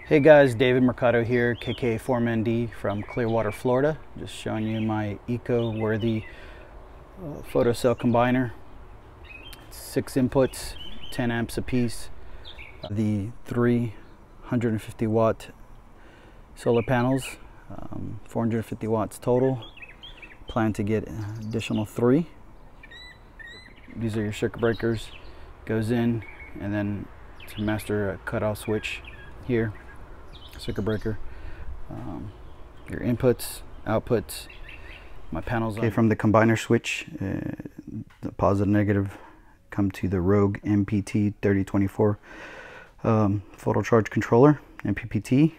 Hey guys, David Mercado here, KK4MND from Clearwater, Florida. Just showing you my eco-worthy photocell combiner. It's 6 inputs, 10 amps a piece. The 350 watt solar panels, 450 watts total. Plan to get additional 3. These are your circuit breakers. Goes in, and then to master cutoff switch here. Circuit breaker, your inputs, outputs, my panels. Okay, from the combiner switch, the positive negative come to the Rogue MPT 3024 photo charge controller, MPPT,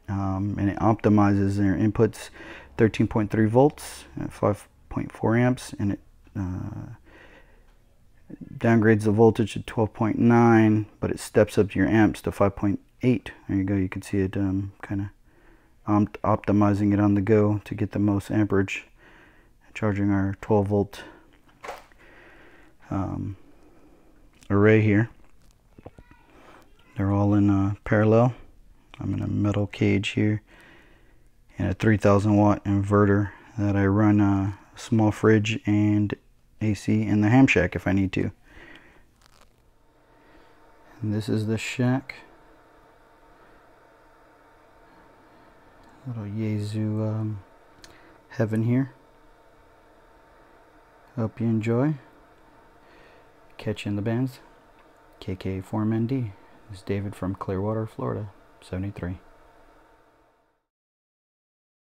and it optimizes your inputs 13.3 volts at 5.4 amps, and it downgrades the voltage to 12.9, but it steps up your amps to 5.8. There you go. You can see it kind of optimizing it on the go to get the most amperage, charging our 12 volt array here. They're all in parallel. I'm in a metal cage here and a 3000 watt inverter that I run a small fridge and AC in the ham shack if I need to. And this is the shack. Little Yezu heaven here. Hope you enjoy. Catch you in the bands. KK4MND. This is David from Clearwater, Florida, 73.